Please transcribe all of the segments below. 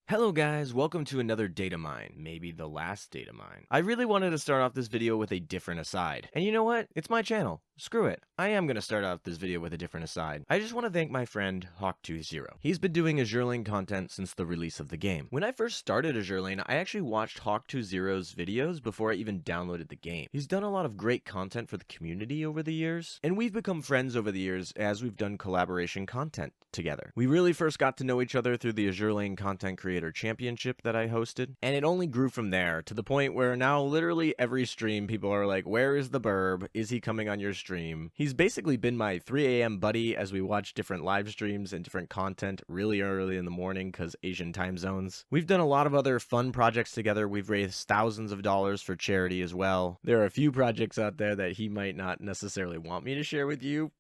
Hello guys, welcome to another data mine, maybe the last data mine. I really wanted to start off this video with a different aside. And you know what? It's my channel. Screw it. I am going to start off this video with a different aside. I just want to thank my friend Hawk20. He's been doing Azur Lane content since the release of the game. When I first started Azur Lane, I actually watched Hawk20's videos before I even downloaded the game. He's done a lot of great content for the community over the years, and we've become friends over the years as we've done collaboration content together. We really first got to know each other through the Azur Lane Content Creator Championship that I hosted, and it only grew from there to the point where now literally every stream people are like, where is the burb? Is he coming on your stream? He's basically been my 3 a.m. buddy as we watch different live streams and different content really early in the morning because Asian time zones. We've done a lot of other fun projects together. We've raised thousands of dollars for charity as well. There are a few projects out there that he might not necessarily want me to share with you.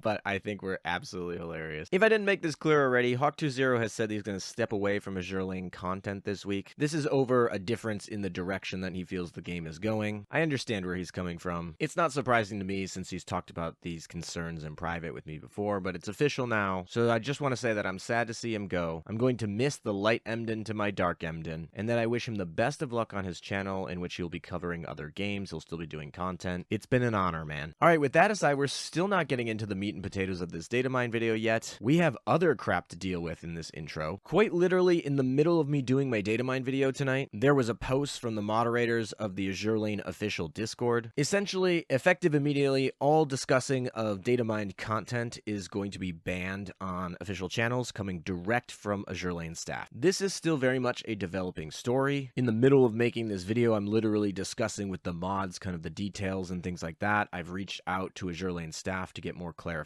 But I think we're absolutely hilarious. If I didn't make this clear already, Hawk20 has said he's going to step away from Azur Lane content this week. This is over a difference in the direction that he feels the game is going. I understand where he's coming from. It's not surprising to me since he's talked about these concerns in private with me before, but it's official now. So I just want to say that I'm sad to see him go. I'm going to miss the light Emden to my dark Emden, and that I wish him the best of luck on his channel in which he'll be covering other games. He'll still be doing content. It's been an honor, man. All right, with that aside, we're still not getting into the meat and potatoes of this data mine video yet. We have other crap to deal with in this intro. Quite literally, in the middle of me doing my data mine video tonight, there was a post from the moderators of the Azur Lane official Discord. Essentially, effective immediately, all discussing of data mined content is going to be banned on official channels coming direct from Azur Lane staff. This is still very much a developing story. In the middle of making this video, I'm literally discussing with the mods kind of the details and things like that. I've reached out to Azur Lane staff to get more clarification.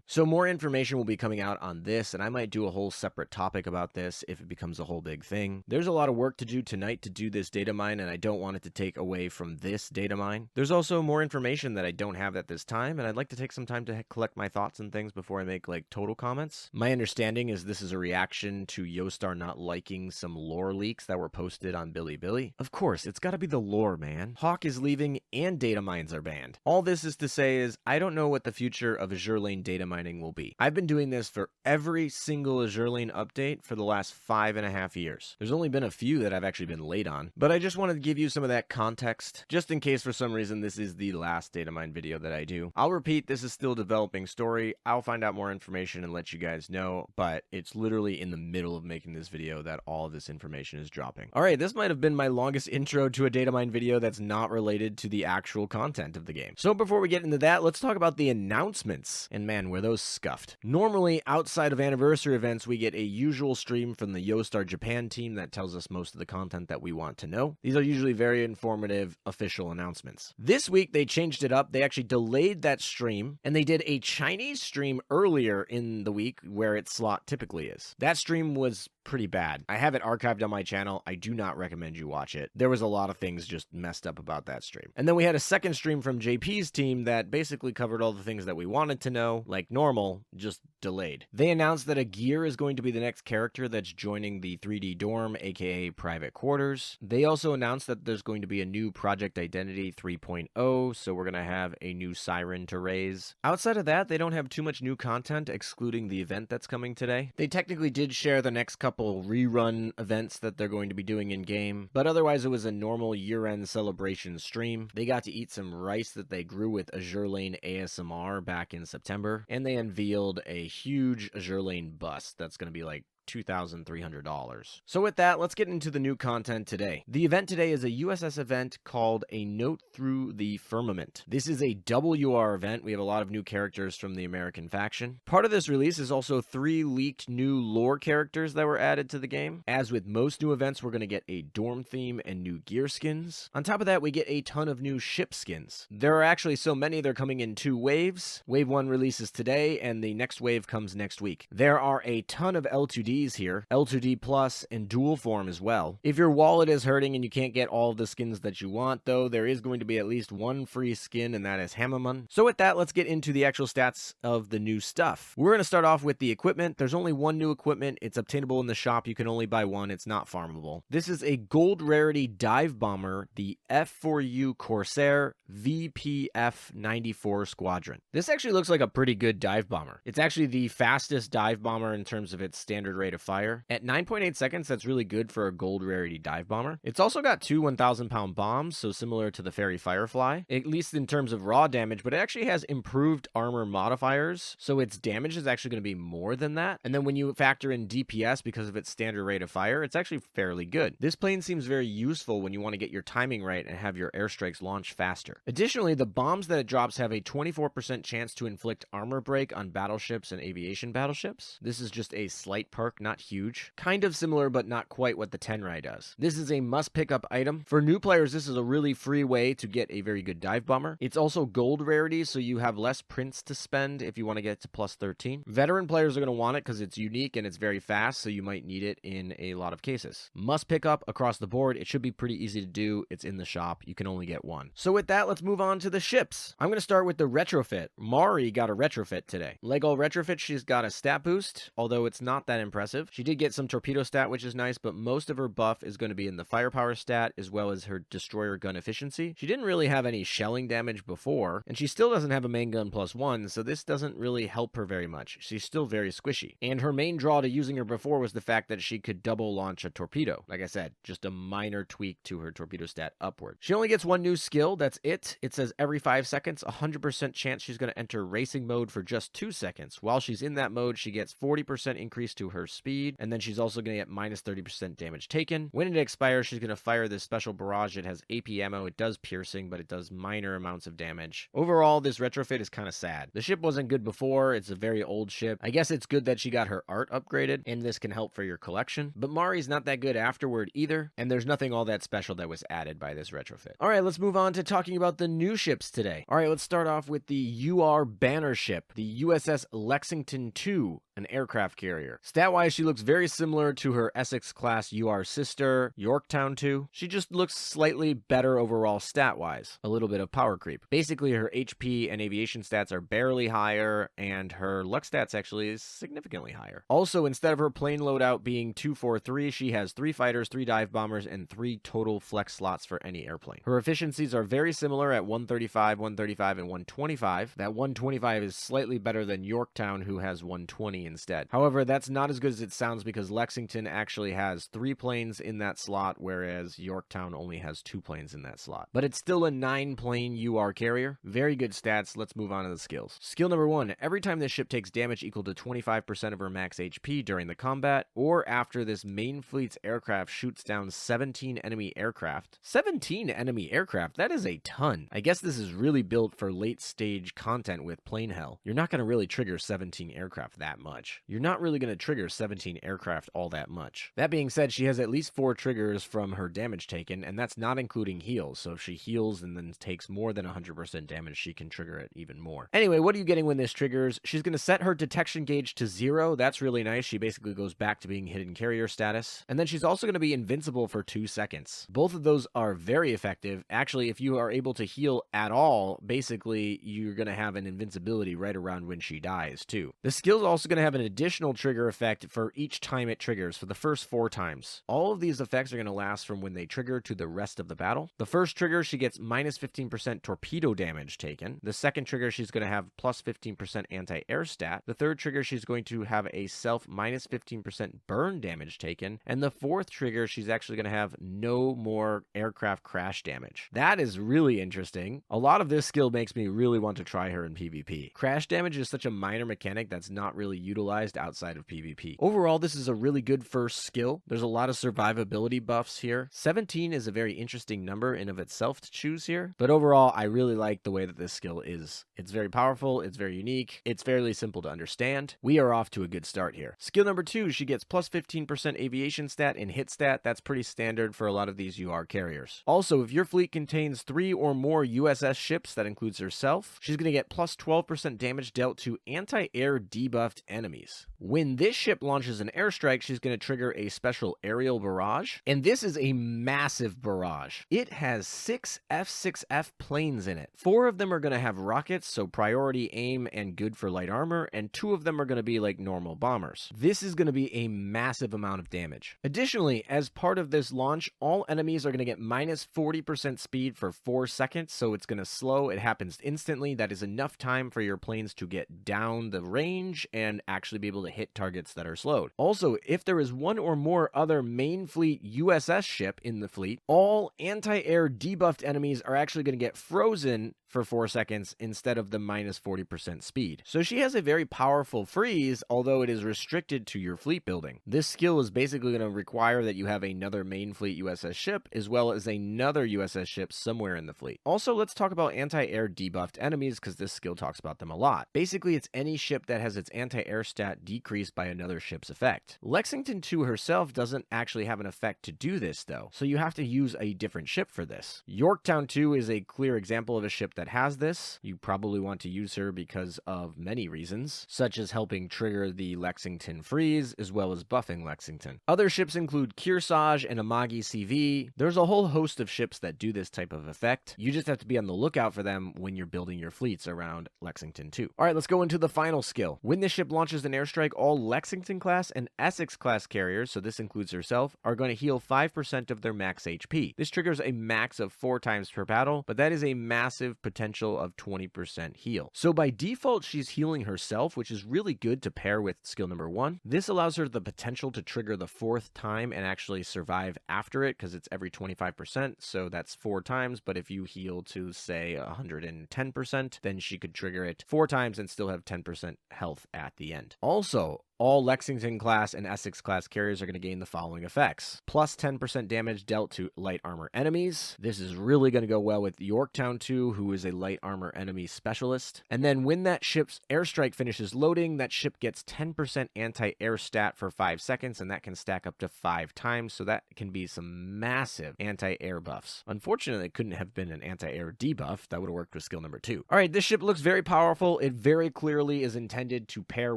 So more information will be coming out on this, and I might do a whole separate topic about this if it becomes a whole big thing. There's a lot of work to do tonight to do this data mine, and I don't want it to take away from this data mine. There's also more information that I don't have at this time, and I'd like to take some time to collect my thoughts and things before I make like total comments. My understanding is this is a reaction to Yostar not liking some lore leaks that were posted on Bilibili. Of course, it's got to be the lore, man. Hawk is leaving and data mines are banned. All this is to say is I don't know what the future of Azur Lane data mining will be. I've been doing this for every single Azur Lane update for the last 5.5 years. There's only been a few that I've actually been late on, but I just wanted to give you some of that context, just in case for some reason this is the last data mine video that I do. I'll repeat, this is still a developing story. I'll find out more information and let you guys know, but it's literally in the middle of making this video that all of this information is dropping. All right, this might have been my longest intro to a data mine video that's not related to the actual content of the game. So before we get into that, let's talk about the announcements. And man, were those scuffed. Normally, outside of anniversary events, we get a usual stream from the Yostar Japan team that tells us most of the content that we want to know. These are usually very informative official announcements. This week, they changed it up. They actually delayed that stream, and they did a Chinese stream earlier in the week where its slot typically is. That stream was pretty bad. I have it archived on my channel. I do not recommend you watch it. There was a lot of things just messed up about that stream. And then we had a second stream from JP's team that basically covered all the things that we wanted to know, like normal, just delayed. They announced that Azur is going to be the next character that's joining the 3D dorm, aka private quarters. They also announced that there's going to be a new Project Identity 3.0, so we're going to have a new siren to raise. Outside of that, they don't have too much new content, excluding the event that's coming today. They technically did share the next couple rerun events that they're going to be doing in game, but otherwise it was a normal year-end celebration stream. They got to eat some rice that they grew with Azur Lane ASMR back in September, and they unveiled a huge Azur Lane bust that's going to be like $2,300. So with that, let's get into the new content today. The event today is a USS event called A Note Through the Firmament. This is a WR event. We have a lot of new characters from the American faction. Part of this release is also 3 leaked new lore characters that were added to the game. As with most new events, we're going to get a dorm theme and new gear skins. On top of that, we get a ton of new ship skins. There are actually so many, they're coming in 2 waves. Wave 1 releases today, and the next wave comes next week. There are a ton of L2D here, L2D Plus, and dual form as well. If your wallet is hurting and you can't get all of the skins that you want, though, there is going to be at least 1 free skin, and that is Hammerman. So with that, let's get into the actual stats of the new stuff. We're going to start off with the equipment. There's only 1 new equipment. It's obtainable in the shop. You can only buy 1. It's not farmable. This is a gold rarity dive bomber, the F4U Corsair VPF-94 Squadron. This actually looks like a pretty good dive bomber. It's actually the fastest dive bomber in terms of its standard rate of fire. At 9.8 seconds, that's really good for a gold rarity dive bomber. It's also got 2 1,000-pound bombs, so similar to the Fairy Firefly, at least in terms of raw damage, but it actually has improved armor modifiers, so its damage is actually going to be more than that. And then when you factor in DPS because of its standard rate of fire, it's actually fairly good. This plane seems very useful when you want to get your timing right and have your airstrikes launch faster. Additionally, the bombs that it drops have a 24% chance to inflict armor break on battleships and aviation battleships. This is just a slight perk, not huge. Kind of similar, but not quite what the Tenrai does. This is a must pick up item. For new players, this is a really free way to get a very good dive bomber. It's also gold rarity, so you have less prints to spend if you want to get to plus 13. Veteran players are going to want it because it's unique and it's very fast, so you might need it in a lot of cases. Must pick up across the board. It should be pretty easy to do. It's in the shop. You can only get one. So with that, let's move on to the ships. I'm going to start with the Retrofit. Maury got a Retrofit today. Lego Retrofit, she's got a stat boost, although it's not that impressive. She did get some torpedo stat, which is nice, but most of her buff is going to be in the firepower stat as well as her destroyer gun efficiency. She didn't really have any shelling damage before, and she still doesn't have a main gun +1, so this doesn't really help her very much. She's still very squishy. And her main draw to using her before was the fact that she could double launch a torpedo. Like I said, just a minor tweak to her torpedo stat upward. She only gets one new skill, that's it. It says every 5 seconds, 100% chance she's going to enter racing mode for just 2 seconds. While she's in that mode, she gets 40% increase to her speed, and then she's also going to get minus 30% damage taken. When it expires, she's going to fire this special barrage. It has AP ammo, it does piercing, but it does minor amounts of damage. Overall, this Retrofit is kind of sad. The ship wasn't good before, it's a very old ship. I guess it's good that she got her art upgraded, and this can help for your collection, but Maury's not that good afterward either, and there's nothing all that special that was added by this Retrofit. Alright, let's move on to talking about the new ships today. Alright, let's start off with the UR banner ship, the USS Lexington II, an aircraft carrier. Stat-wise, she looks very similar to her Essex-class UR sister, Yorktown II. She just looks slightly better overall stat-wise. A little bit of power creep. Basically, her HP and aviation stats are barely higher, and her luck stats actually is significantly higher. Also, instead of her plane loadout being 243, she has 3 fighters, 3 dive bombers, and 3 total flex slots for any airplane. Her efficiencies are very similar at 135, 135, and 125. That 125 is slightly better than Yorktown, who has 120 instead. However, that's not as good as it sounds because Lexington actually has 3 planes in that slot, whereas Yorktown only has 2 planes in that slot. But it's still a 9-plane UR carrier. Very good stats. Let's move on to the skills. Skill number 1. Every time this ship takes damage equal to 25% of her max HP during the combat, or after this main fleet's aircraft shoots down 17 enemy aircraft. 17 enemy aircraft? That is a ton. I guess this is really built for late stage content with plane hell. You're not going to really trigger 17 aircraft that much. You're not really going to trigger 17 aircraft all that much. That being said, she has at least 4 triggers from her damage taken, and that's not including heals. So if she heals and then takes more than 100% damage, she can trigger it even more. Anyway, what are you getting when this triggers? She's going to set her detection gauge to 0. That's really nice. She basically goes back to being hidden carrier status. And then she's also going to be invincible for 2 seconds. Both of those are very effective. Actually, if you are able to heal at all, basically you're going to have an invincibility right around when she dies too. The skill's also going to have an additional trigger effect for each time it triggers for the first 4 times. All of these effects are going to last from when they trigger to the rest of the battle. The first trigger, she gets minus 15% torpedo damage taken. The second trigger, she's going to have plus 15% anti-air stat. The third trigger, she's going to have a self minus 15% burn damage taken. And the fourth trigger, she's actually going to have no more aircraft crash damage. That is really interesting. A lot of this skill makes me really want to try her in PvP. Crash damage is such a minor mechanic that's not really utilized outside of PvP. Overall, this is a really good first skill. There's a lot of survivability buffs here. 17 is a very interesting number in of itself to choose here, but overall, I really like the way that this skill is. It's very powerful, it's very unique, it's fairly simple to understand. We are off to a good start here. Skill number 2, she gets plus 15% aviation stat and hit stat. That's pretty standard for a lot of these UR carriers. Also, if your fleet contains 3 or more USS ships, that includes herself, she's going to get plus 12% damage dealt to anti-air debuffed enemies. When this ship launches an airstrike, she's going to trigger a special aerial barrage, and this is a massive barrage. It has 6 F6F planes in it. 4 of them are going to have rockets, so priority aim and good for light armor, and 2 of them are going to be like normal bombers. This is going to be a massive amount of damage. Additionally, as part of this launch, all enemies are going to get minus 40% speed for 4 seconds, so it's going to slow. It happens instantly. That is enough time for your planes to get down the range and actually be able to hit targets that are fire slowed. Also, if there is one or more other main fleet USS ship in the fleet, all anti-air debuffed enemies are actually going to get frozen for 4 seconds instead of the minus 40% speed. So she has a very powerful freeze, although it is restricted to your fleet building. This skill is basically going to require that you have another main fleet USS ship as well as another USS ship somewhere in the fleet. Also, let's talk about anti-air debuffed enemies because this skill talks about them a lot. Basically, it's any ship that has its anti-air stat decreased by another ship's effect. Lexington II herself doesn't actually have an effect to do this though, so you have to use a different ship for this. Yorktown II is a clear example of a ship that has this. You probably want to use her because of many reasons, such as helping trigger the Lexington freeze as well as buffing Lexington. Other ships include Kearsarge and Amagi CV. There's a whole host of ships that do this type of effect. You just have to be on the lookout for them when you're building your fleets around Lexington II. Alright, let's go into the final skill. When this ship launches an airstrike, all Lexington class and Essex class carriers, so this includes herself, are going to heal 5% of their max HP. This triggers a max of 4 times per battle, but that is a massive potential of 20% heal. So by default, she's healing herself, which is really good to pair with skill number 1. This allows her the potential to trigger the 4th time and actually survive after it because it's every 25%, so that's 4 times, but if you heal to say 110%, then she could trigger it 4 times and still have 10% health at the end. Also, all Lexington class and Essex class carriers are going to gain the following effects. Plus 10% damage dealt to light armor enemies. This is really going to go well with Yorktown II, who is a light armor enemy specialist. And then when that ship's airstrike finishes loading, that ship gets 10% anti-air stat for 5 seconds, and that can stack up to 5 times, so that can be some massive anti-air buffs. Unfortunately, it couldn't have been an anti-air debuff. That would have worked with skill number 2. Alright, this ship looks very powerful. It very clearly is intended to pair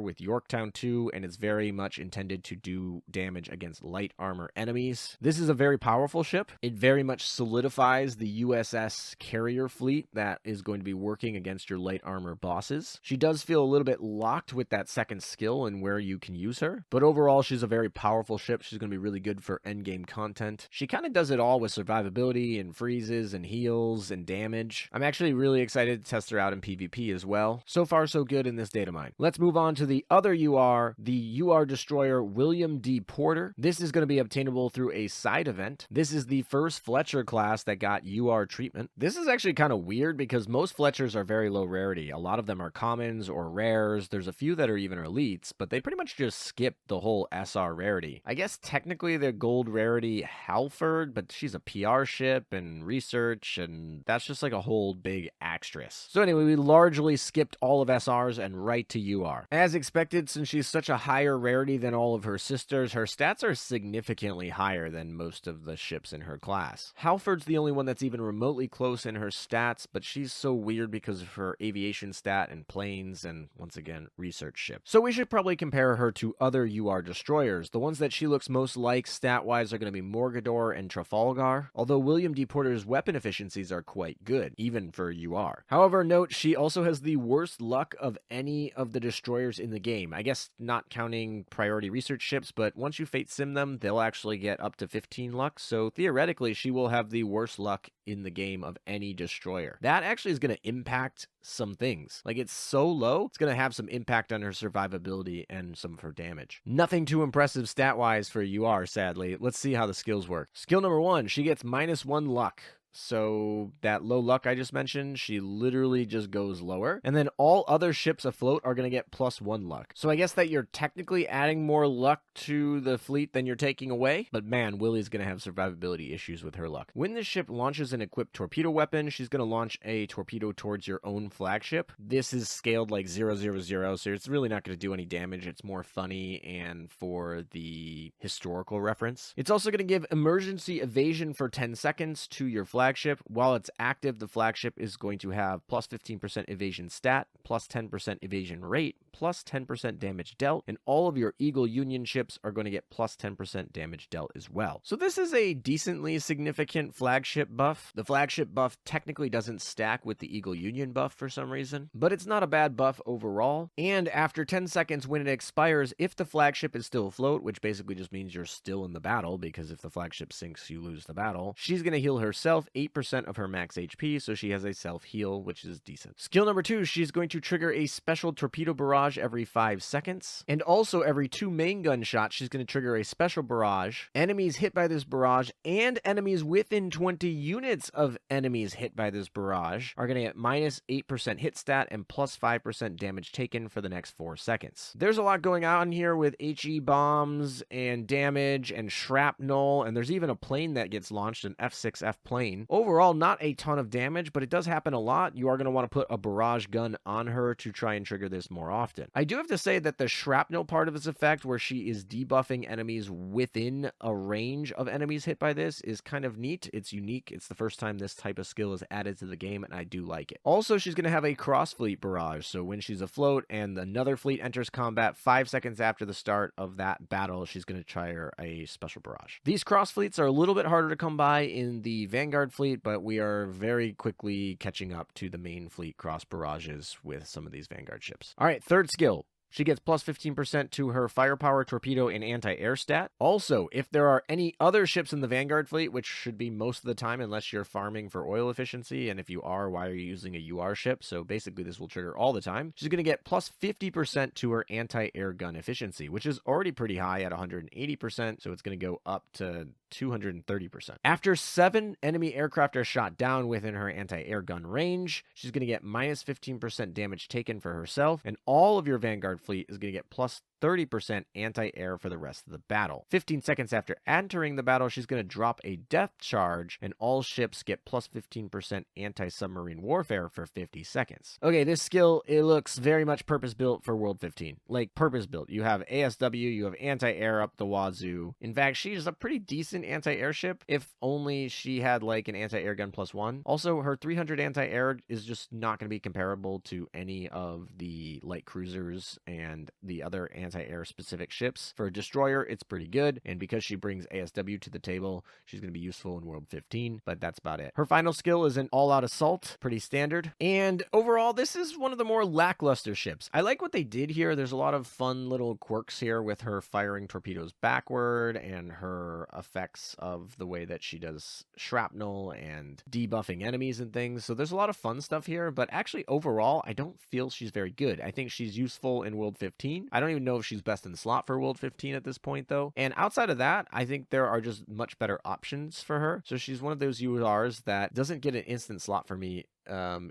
with Yorktown II, and it's very much intended to do damage against light armor enemies. This is a very powerful ship. It very much solidifies the USS carrier fleet that is going to be working against your light armor bosses. She does feel a little bit locked with that second skill and where you can use her, but overall she's a very powerful ship. She's going to be really good for endgame content. She kind of does it all with survivability and freezes and heals and damage. I'm actually really excited to test her out in PvP as well. So far so good in this data mine. Let's move on to the other UR, the UR destroyer William D. Porter. This is going to be obtainable through a side event. This is the first Fletcher class that got UR treatment. This is actually kind of weird because most Fletchers are very low rarity. A lot of them are commons or rares. There's a few that are even elites, but they pretty much just skip the whole SR rarity. I guess technically they're gold rarity Halford, but she's a PR ship and research, and that's just like a whole big asterisk. So anyway, we largely skipped all of SRs and right to UR. As expected, since she's such a higher rarity than all of her sisters, her stats are significantly higher than most of the ships in her class. Halford's the only one that's even remotely close in her stats, but she's so weird because of her aviation stat and planes and, once again, research ship. So we should probably compare her to other UR destroyers. The ones that she looks most like stat-wise are going to be Morgador and Trafalgar, although William D. Porter's weapon efficiencies are quite good, even for UR. However, note, she also has the worst luck of any of the destroyers in the game. I guess not counting priority research ships, but once you fate sim them, they'll actually get up to 15 luck, so theoretically she will have the worst luck in the game of any destroyer. That actually is going to impact some things. Like, it's so low, it's going to have some impact on her survivability and some of her damage. Nothing too impressive stat-wise for UR, sadly. Let's see how the skills work. Skill number 1, she gets -1 luck. So that low luck I just mentioned, she literally just goes lower. And then all other ships afloat are going to get +1 luck. So I guess that you're technically adding more luck to the fleet than you're taking away. But man, Willie's going to have survivability issues with her luck. When this ship launches an equipped torpedo weapon, she's going to launch a torpedo towards your own flagship. This is scaled like 000, so it's really not going to do any damage. It's more funny and for the historical reference. It's also going to give emergency evasion for 10 seconds to your flagship. While it's active, the flagship is going to have +15% evasion stat, +10% evasion rate, +10% damage dealt, and all of your Eagle Union ships are going to get +10% damage dealt as well. So this is a decently significant flagship buff. The flagship buff technically doesn't stack with the Eagle Union buff for some reason, but it's not a bad buff overall. And after 10 seconds when it expires, if the flagship is still afloat, which basically just means you're still in the battle, because if the flagship sinks, you lose the battle, she's going to heal herself 8% of her max HP, so she has a self-heal, which is decent. Skill number 2, she's going to trigger a special torpedo barrage every 5 seconds, and also every 2 main gun shots, she's going to trigger a special barrage. Enemies hit by this barrage and enemies within 20 units of enemies hit by this barrage are going to get minus 8% hit stat and plus 5% damage taken for the next 4 seconds. There's a lot going on here with HE bombs and damage and shrapnel, and there's even a plane that gets launched, an F6F plane. Overall, not a ton of damage, but it does happen a lot. You are going to want to put a barrage gun on her to try and trigger this more often. I do have to say that the shrapnel part of this effect, where she is debuffing enemies within a range of enemies hit by this, is kind of neat. It's unique. It's the first time this type of skill is added to the game, and I do like it. Also, she's going to have a cross-fleet barrage, so when she's afloat and another fleet enters combat 5 seconds after the start of that battle, she's going to try her a special barrage. These cross fleets are a little bit harder to come by in the Vanguard fleet, but we are very quickly catching up to the main fleet cross barrages with some of these Vanguard ships. All right, third skill. She gets plus 15% to her firepower, torpedo, and anti-air stat. Also, if there are any other ships in the Vanguard fleet, which should be most of the time unless you're farming for oil efficiency, and if you are, why are you using a UR ship? So basically this will trigger all the time. She's going to get plus 50% to her anti-air gun efficiency, which is already pretty high at 180%, so it's going to go up to 230%. After 7 enemy aircraft are shot down within her anti-air gun range, she's going to get minus 15% damage taken for herself, and all of your Vanguard fleet is going to get plus 30% anti-air for the rest of the battle. 15 seconds after entering the battle, she's going to drop a death charge, and all ships get plus 15% anti-submarine warfare for 50 seconds. Okay, this skill, it looks very much purpose-built for World 15. Like, purpose-built. You have ASW, you have anti-air up the wazoo. In fact, she's a pretty decent anti-air ship, if only she had, like, an anti-air gun +1. Also, her 300 anti-air is just not going to be comparable to any of the light cruisers and the other anti-air specific ships. For a destroyer, it's pretty good, and because she brings ASW to the table, she's going to be useful in World 15, but that's about it. Her final skill is an all-out assault, pretty standard, and overall, this is one of the more lackluster ships. I like what they did here. There's a lot of fun little quirks here with her firing torpedoes backward and her effects of the way that she does shrapnel and debuffing enemies and things, so there's a lot of fun stuff here, but actually, overall, I don't feel she's very good. I think she's useful in World 15. I don't even know if she's best in slot for World 15 at this point, though. And outside of that, I think there are just much better options for her. So she's one of those URs that doesn't get an instant slot for me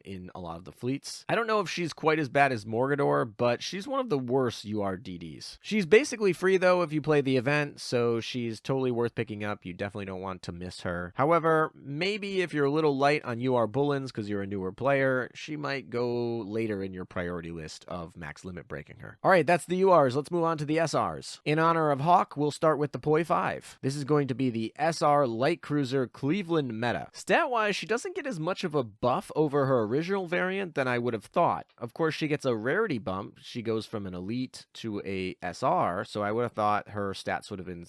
in a lot of the fleets. I don't know if she's quite as bad as Morgador, but she's one of the worst URDDs. She's basically free, though, if you play the event, so she's totally worth picking up. You definitely don't want to miss her. However, maybe if you're a little light on UR Bullens because you're a newer player, she might go later in your priority list of max limit breaking her. All right, that's the URs. Let's move on to the SRs. In honor of Hawk, we'll start with the Poi 5. This is going to be the SR Light Cruiser Cleveland meta. Stat-wise, she doesn't get as much of a buff over her original variant than I would have thought. Of course, she gets a rarity bump. She goes from an elite to a SR, so I would have thought her stats would have been,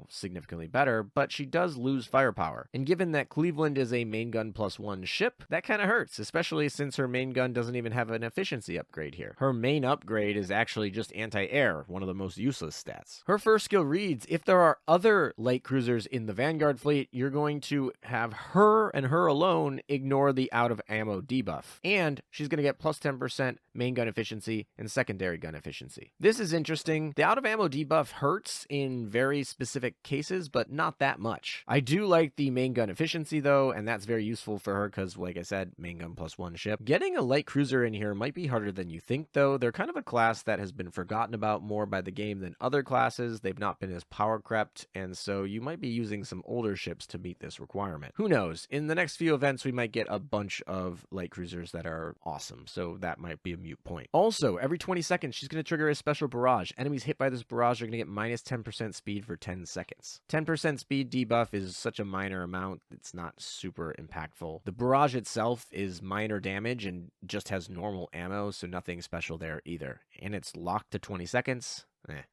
significantly better, but she does lose firepower. And given that Cleveland is a main gun +1 ship, that kind of hurts, especially since her main gun doesn't even have an efficiency upgrade here. Her main upgrade is actually just anti-air, one of the most useless stats. Her first skill reads, if there are other light cruisers in the Vanguard fleet, you're going to have her and her alone ignore the out of ammo debuff, and she's going to get plus 10% main gun efficiency and secondary gun efficiency. This is interesting. The out of ammo debuff hurts in very specific cases, but not that much. I do like the main gun efficiency though, and that's very useful for her because, like I said, main gun +1 ship. Getting a light cruiser in here might be harder than you think though. They're kind of a class that has been forgotten about more by the game than other classes. They've not been as power crept, and so you might be using some older ships to meet this requirement. Who knows? In the next few events, we might get a bunch of light cruisers that are awesome, so that might be a mute point. Also, every 20 seconds, she's going to trigger a special barrage. Enemies hit by this barrage are going to get minus 10% speed for 10 seconds. 10% speed debuff is such a minor amount, it's not super impactful. The barrage itself is minor damage and just has normal ammo, so nothing special there either. And it's locked to 20 seconds.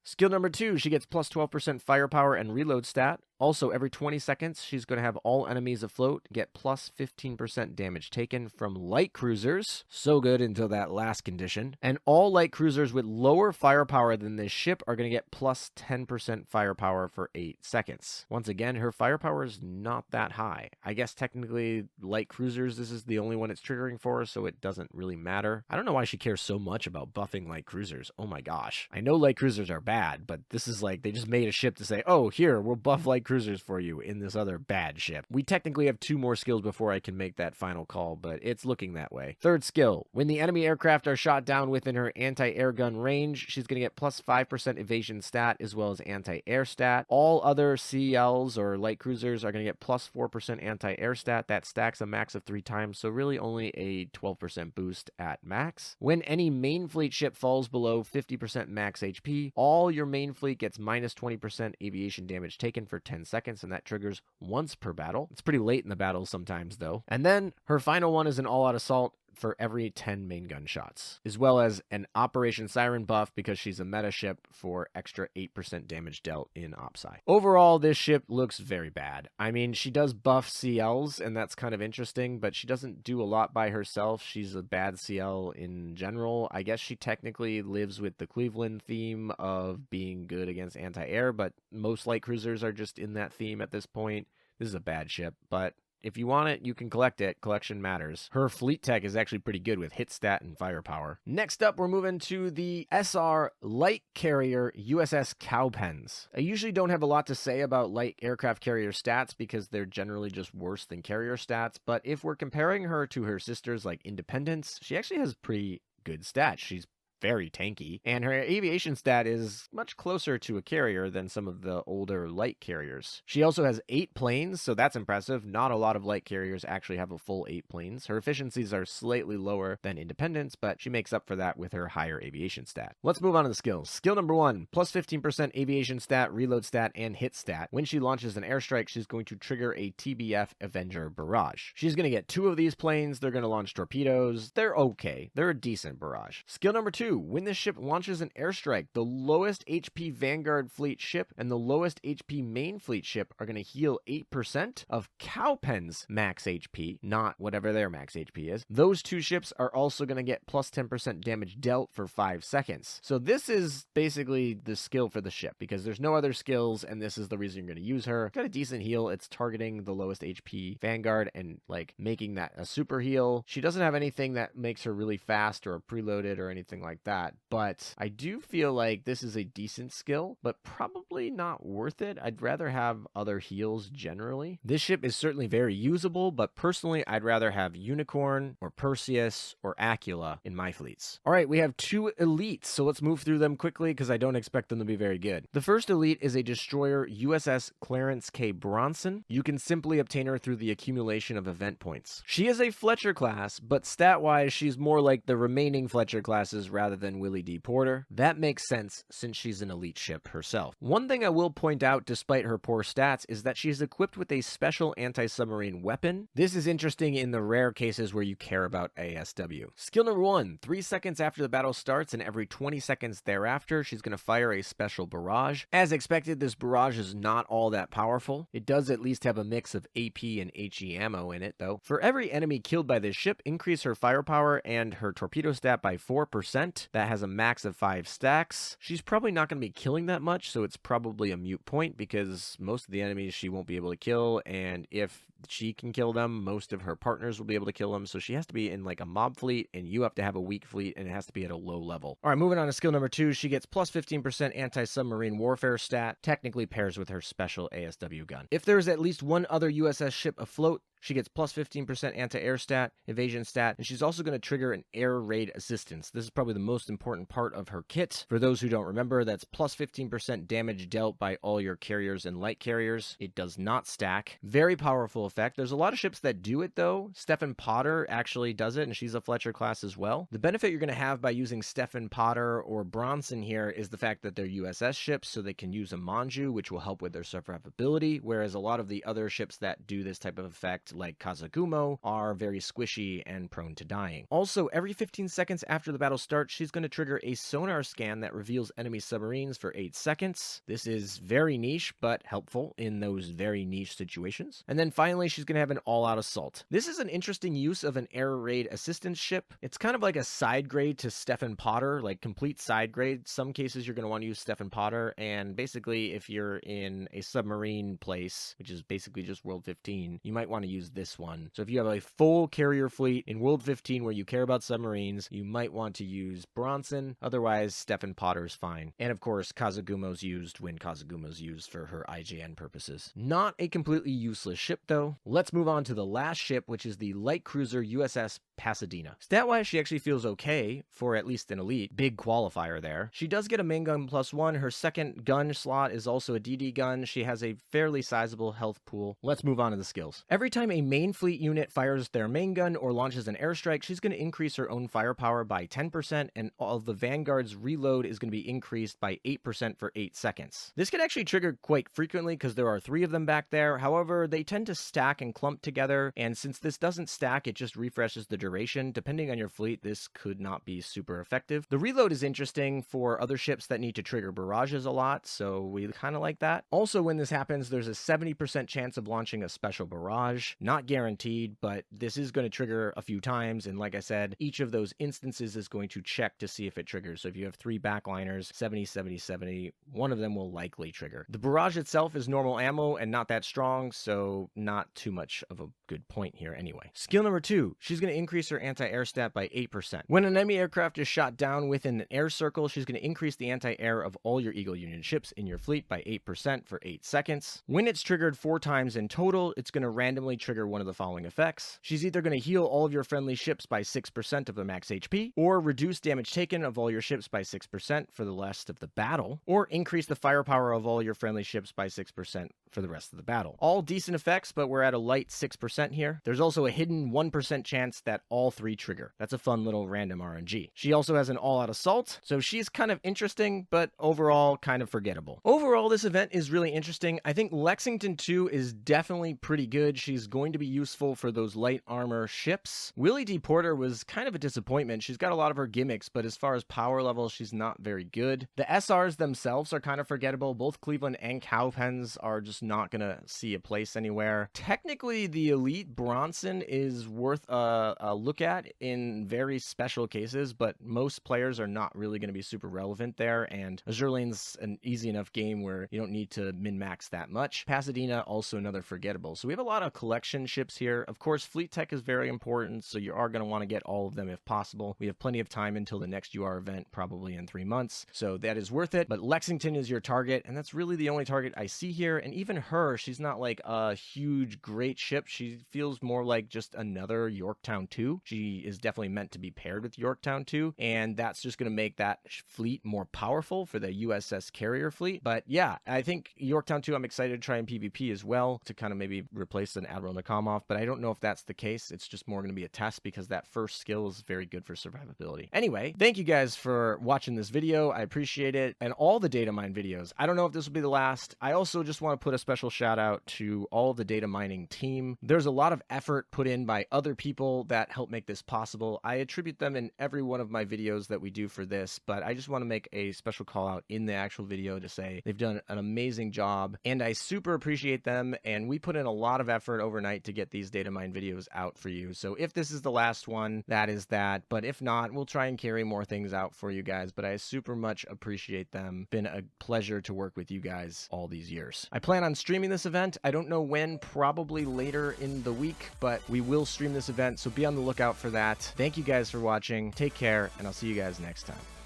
Skill number 2, she gets plus 12% firepower and reload stat. Also, every 20 seconds, she's going to have all enemies afloat get plus 15% damage taken from light cruisers. So good until that last condition. And all light cruisers with lower firepower than this ship are going to get plus 10% firepower for 8 seconds. Once again, her firepower is not that high. I guess technically light cruisers, this is the only one it's triggering for, so it doesn't really matter. I don't know why she cares so much about buffing light cruisers. Oh my gosh. I know light cruisers are bad, but this is like they just made a ship to say, oh, here, we'll buff light cruisers for you in this other bad ship. We technically have 2 more skills before I can make that final call, but it's looking that way. Third skill, when the enemy aircraft are shot down within her anti-air gun range, she's going to get plus 5% evasion stat as well as anti-air stat. All other CLs or light cruisers are going to get plus 4% anti-air stat. That stacks a max of 3 times, so really only a 12% boost at max. When any main fleet ship falls below 50% max HP, all your main fleet gets minus 20% aviation damage taken for 10 seconds, and that triggers once per battle. It's pretty late in the battle sometimes, though. And then her final one is an all-out assault for every 10 main gun shots, as well as an Operation Siren buff because she's a meta ship for extra 8% damage dealt in OpSci. Overall, this ship looks very bad. I mean, she does buff CLs, and that's kind of interesting, but she doesn't do a lot by herself. She's a bad CL in general. I guess she technically lives with the Cleveland theme of being good against anti-air, but most light cruisers are just in that theme at this point. This is a bad ship, but if you want it, you can collect it. Collection matters. Her fleet tech is actually pretty good with hit stat and firepower. Next up, we're moving to the SR Light Carrier USS Cowpens. I usually don't have a lot to say about light aircraft carrier stats because they're generally just worse than carrier stats, but if we're comparing her to her sisters like Independence, she actually has pretty good stats. She's very tanky, and her aviation stat is much closer to a carrier than some of the older light carriers. She also has 8 planes, so that's impressive. Not a lot of light carriers actually have a full 8 planes. Her efficiencies are slightly lower than Independence, but she makes up for that with her higher aviation stat. Let's move on to the skills. Skill number 1, plus 15% aviation stat, reload stat, and hit stat. When she launches an airstrike, she's going to trigger a TBF Avenger barrage. She's going to get 2 of these planes. They're going to launch torpedoes. They're okay. They're a decent barrage. Skill number 2, when this ship launches an airstrike, the lowest HP Vanguard fleet ship and the lowest HP main fleet ship are going to heal 8% of Cowpens max HP, not whatever their max HP is. Those 2 ships are also going to get plus 10% damage dealt for 5 seconds. So this is basically the skill for the ship because there's no other skills, and this is the reason you're going to use her. Got a decent heal. It's targeting the lowest HP Vanguard and like making that a super heal. She doesn't have anything that makes her really fast or preloaded or anything like that, but I do feel like this is a decent skill, but probably not worth it. I'd rather have other heals generally. This ship is certainly very usable, but personally, I'd rather have Unicorn or Perseus or Acula in my fleets. All right, we have 2 elites, so let's move through them quickly because I don't expect them to be very good. The first elite is a destroyer USS Clarence K. Bronson. You can simply obtain her through the accumulation of event points. She is a Fletcher class, but stat-wise, she's more like the remaining Fletcher classes rather than Willie D. Porter. That makes sense since she's an elite ship herself. One thing I will point out despite her poor stats is that she's equipped with a special anti-submarine weapon. This is interesting in the rare cases where you care about ASW. Skill number 1, 3 seconds after the battle starts and every 20 seconds thereafter, she's going to fire a special barrage. As expected, this barrage is not all that powerful. It does at least have a mix of AP and HE ammo in it though. For every enemy killed by this ship, increase her firepower and her torpedo stat by 4%. That has a max of 5 stacks. She's probably not going to be killing that much, so it's probably a moot point because most of the enemies she won't be able to kill, and if she can kill them, most of her partners will be able to kill them, so she has to be in like a mob fleet, and you have to have a weak fleet, and it has to be at a low level. All right, moving on to skill number 2, she gets plus 15% anti-submarine warfare stat, technically pairs with her special ASW gun. If there's at least one other USS ship afloat, she gets plus 15% anti-air stat, evasion stat, and she's also going to trigger an air raid assistance. This is probably the most important part of her kit. For those who don't remember, that's plus 15% damage dealt by all your carriers and light carriers. It does not stack. Very powerful effect. There's a lot of ships that do it though. Stephen Potter actually does it, and she's a Fletcher class as well. The benefit you're going to have by using Stephen Potter or Bronson here is the fact that they're USS ships, so they can use a Manju, which will help with their survivability, whereas a lot of the other ships that do this type of effect effect, like Kazagumo, are very squishy and prone to dying. Also, every 15 seconds after the battle starts, she's going to trigger a sonar scan that reveals enemy submarines for 8 seconds. This is very niche, but helpful in those very niche situations. And then finally, she's going to have an all-out assault. This is an interesting use of an air raid assistance ship. It's kind of like a side grade to Stephen Potter, like complete side grade. Some cases you're going to want to use Stephen Potter, and basically if you're in a submarine place, which is basically just World 15, you might want to use this one. So if you have a full carrier fleet in World 15 where you care about submarines, you might want to use Bronson. Otherwise, Stephen Potter's fine. And of course, Kazagumo's used when Kazagumo's used for her IJN purposes. Not a completely useless ship though. Let's move on to the last ship, which is the light cruiser USS Pasadena. Stat-wise, she actually feels okay for at least an elite. Big qualifier there. She does get a main gun +1. Her second gun slot is also a DD gun. She has a fairly sizable health pool. Let's move on to the skills. Every time a main fleet unit fires their main gun or launches an airstrike, she's going to increase her own firepower by 10%, and all of the Vanguard's reload is going to be increased by 8% for 8 seconds. This can actually trigger quite frequently because there are 3 of them back there. However, they tend to stack and clump together, and since this doesn't stack, it just refreshes the duration. Depending on your fleet, this could not be super effective. The reload is interesting for other ships that need to trigger barrages a lot, so we kind of like that. Also, when this happens, there's a 70% chance of launching a special barrage. Not guaranteed, but this is going to trigger a few times, and like I said, each of those instances is going to check to see if it triggers. So if you have 3 backliners, 70, 70, 70, one of them will likely trigger. The barrage itself is normal ammo and not that strong, so not too much of a good point here anyway. Skill number 2, she's going to increase her anti-air stat by 8%. When an enemy aircraft is shot down within an air circle, she's going to increase the anti-air of all your Eagle Union ships in your fleet by 8% for 8 seconds. When it's triggered 4 times in total, it's going to randomly trigger one of the following effects. She's either going to heal all of your friendly ships by 6% of the max HP, or reduce damage taken of all your ships by 6% for the rest of the battle, or increase the firepower of all your friendly ships by 6% for the rest of the battle. All decent effects, but we're at a light 6% here. There's also a hidden 1% chance that all 3 trigger. That's a fun little random RNG. She also has an all-out assault, so she's kind of interesting, but overall kind of forgettable. Overall, this event is really interesting. I think Lexington II is definitely pretty good. She's going to be useful for those light armor ships. Willie D. Porter was kind of a disappointment. She's got a lot of her gimmicks, but as far as power level, she's not very good. The SRs themselves are kind of forgettable. Both Cleveland and Cowpens are just not going to see a place anywhere. Technically, the elite Bronson is worth a look at in very special cases, but most players are not really going to be super relevant there, and Azur Lane's an easy enough game where you don't need to min-max that much. Pasadena, also another forgettable. So we have a lot of collection ships here. Of course, fleet tech is very important, so you are going to want to get all of them if possible. We have plenty of time until the next UR event, probably in 3 months, so that is worth it. But Lexington is your target, and that's really the only target I see here. And even her, she's not like a huge, great ship. She feels more like just another Yorktown 2. She is definitely meant to be paired with Yorktown 2, and that's just going to make that fleet more powerful for the USS carrier fleet. But yeah, I think Yorktown 2, I'm excited to try in PvP as well to kind of maybe replace an Admiral Nakamov, but I don't know if that's the case. It's just more going to be a test because that first skill is very good for survivability. Anyway, thank you guys for watching this video. I appreciate it, and all the data mine videos. I don't know if this will be the last. I also just want to put a special shout out to all the data mining team. There's a lot of effort put in by other people that help make this possible. I attribute them in every one of my videos that we do for this, but I just want to make a special call out in the actual video to say they've done an amazing job, and I super appreciate them, and we put in a lot of effort overnight to get these data mine videos out for you. So if this is the last one, that is that, but if not, we'll try and carry more things out for you guys, but I super much appreciate them. Been a pleasure to work with you guys all these years. I plan on streaming this event. I don't know when, probably later in the week, but we will stream this event, so be on the lookout for that. Thank you guys for watching. Take care, and I'll see you guys next time.